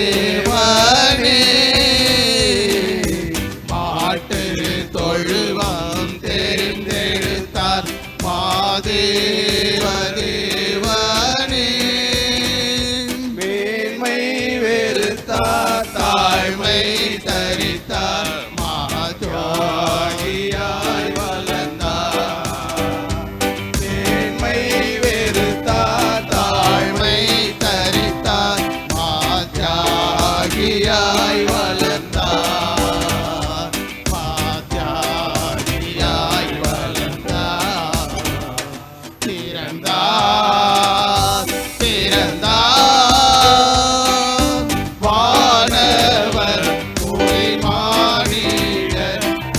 தேவதேவனே மாட்டு தொழுவம் தெரிந்தெடுத்தார் மாதேவதேவனே மேன்மை வெறுத்தார் தாழ்மை தரித்தார் மகத்வாகியாய் வளர்ந்தார் மேன்மை வெறுத்தார் தாழ்மை தரித்தார் மாத்யாகியாய் வளர்ந்தார் மாத்யாகியாய் வளர்ந்தார் பிறந்தார் பிறந்தார் வானவர் புகழ் பாடிட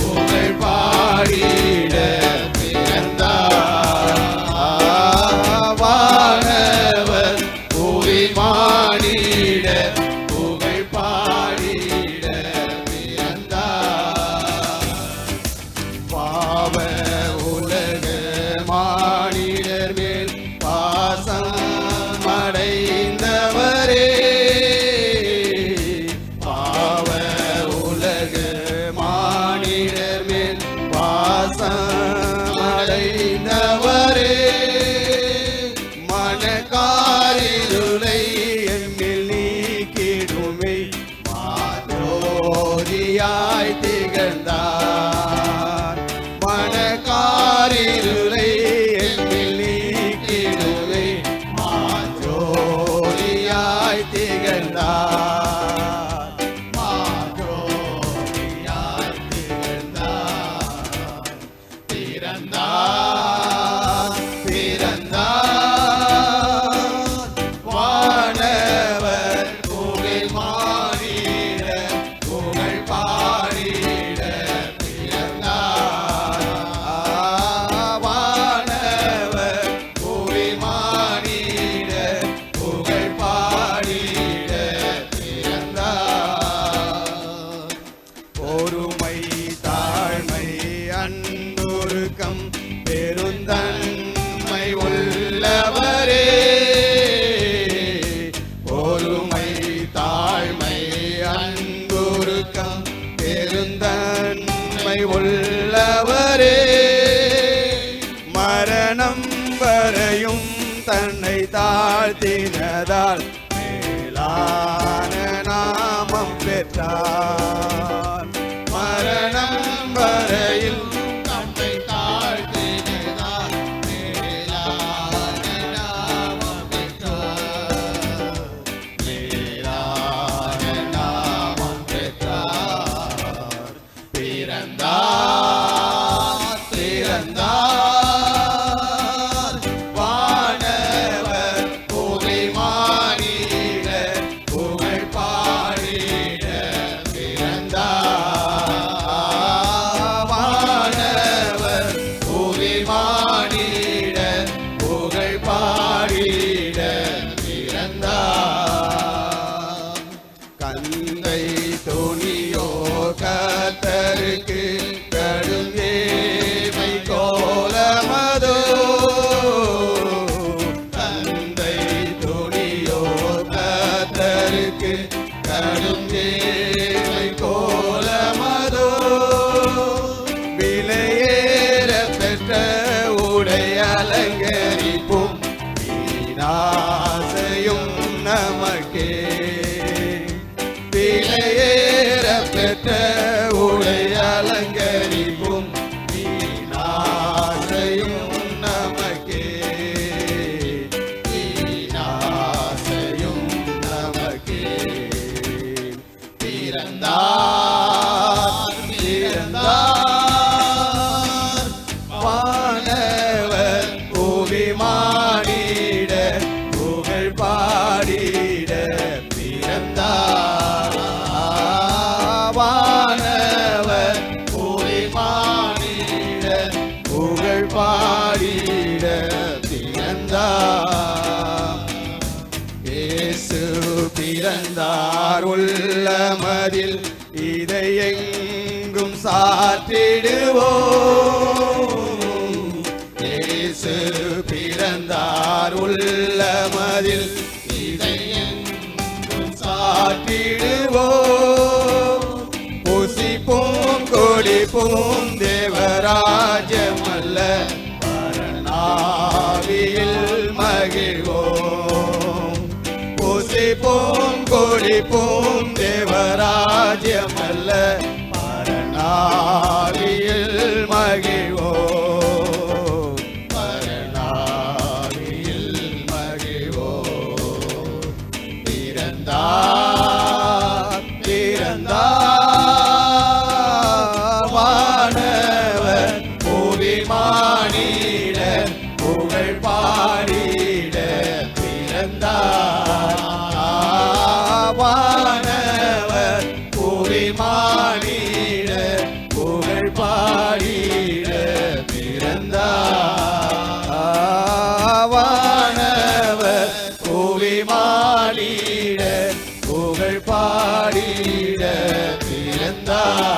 புகழ் பாடிட பிறந்தார் வானவர் புகழ் பாடிட புகழ் பாடிட பிறந்தார் பாவ உலக மானிடர் மேல் பாசம் அடைந்தவரே பாவ உலக மானிடர் மேல் பாசம் அடைந்தவரே மனக்காரிருளை எம்மில் நீக்கிடுமே மாதோரியாய் திகழ்ந்தார் மனக்காரிருளை எம்மில் நீக்கிடுமே மாதோரியாய் திகழ்ந்தார் மாதோரியாய் திகழ்ந்தார் பிறந்தார் பிறந்தார் வானவர் புகழ் மாறிட புகழ் பாடிட பிறந்தார் வானவர் புகழ் மாறிட புகழ் பாடிட பிறந்தார் பொறுமை தாழ்மை அன்புருக்கம் பெருந்தன்மை உள்ளவரே பொறுமை தாழ்மை அன்புருக்கம் பெருந்தன்மை உள்ளவரே மரணம் வரையும் தன்னை தாழ்த்தினதால் மேலான நாமம் பெற்றார் மரணம் வரையில் தன்னை தாழ்த்தினதால் மேலான நாமம் பெற்றார் மேலான நாமம் பெற்றார் பிறந்தார் பிறந்தார் வானவர் புகழ் மாறிட புகழ் பாடிட பிறந்தார் வானவர் புகழ் மாறிட புகழ் பாடிட பிறந்தார் கந்தை துணியோ கத்தருக்கு கடும் ஏமை கோலமதோ கந்தை துணியோ கத்தருக்கு கடும் ஏமை கோலமதோ விலையேற பெற்ற உடை அலங்கரிப்பும் வீணாசையும் நமக்கே விலையேற பெற்ற உடை அலங்கரிப்பும் வீணாசையும் நமக்கே வீணாசையும் நமக்கே பிறந்தார் பிறந்தார் வானவர் புவி மாடிட புகழ் பாடிட பிறந்தார் வானவர் புவி மாடிட புகழ் பாடிட பிறந்தார் இயேசு பிறந்தார் உள்ளமதில் இதை எங்கும் சாற்றிடுவோம் இயேசு பிறந்தார் உள்ளமதில் இதை எங்கும் புசிப்போம் கொடிப்போம் தேவராஜ்யமல்ல பரநாளில் மகிழ்வோம் பரநாளில் மகிழ்வோம் பிறந்தார் பிறந்தார் வானவர் பூவி மானிட புகழ் பாடிட பிறந்தார் வானவர் பூவி மானிட புகழ் பாடிட பிறந்தார் வானவர் பூவி மானிட புகழ் பாடிட பிறந்தார்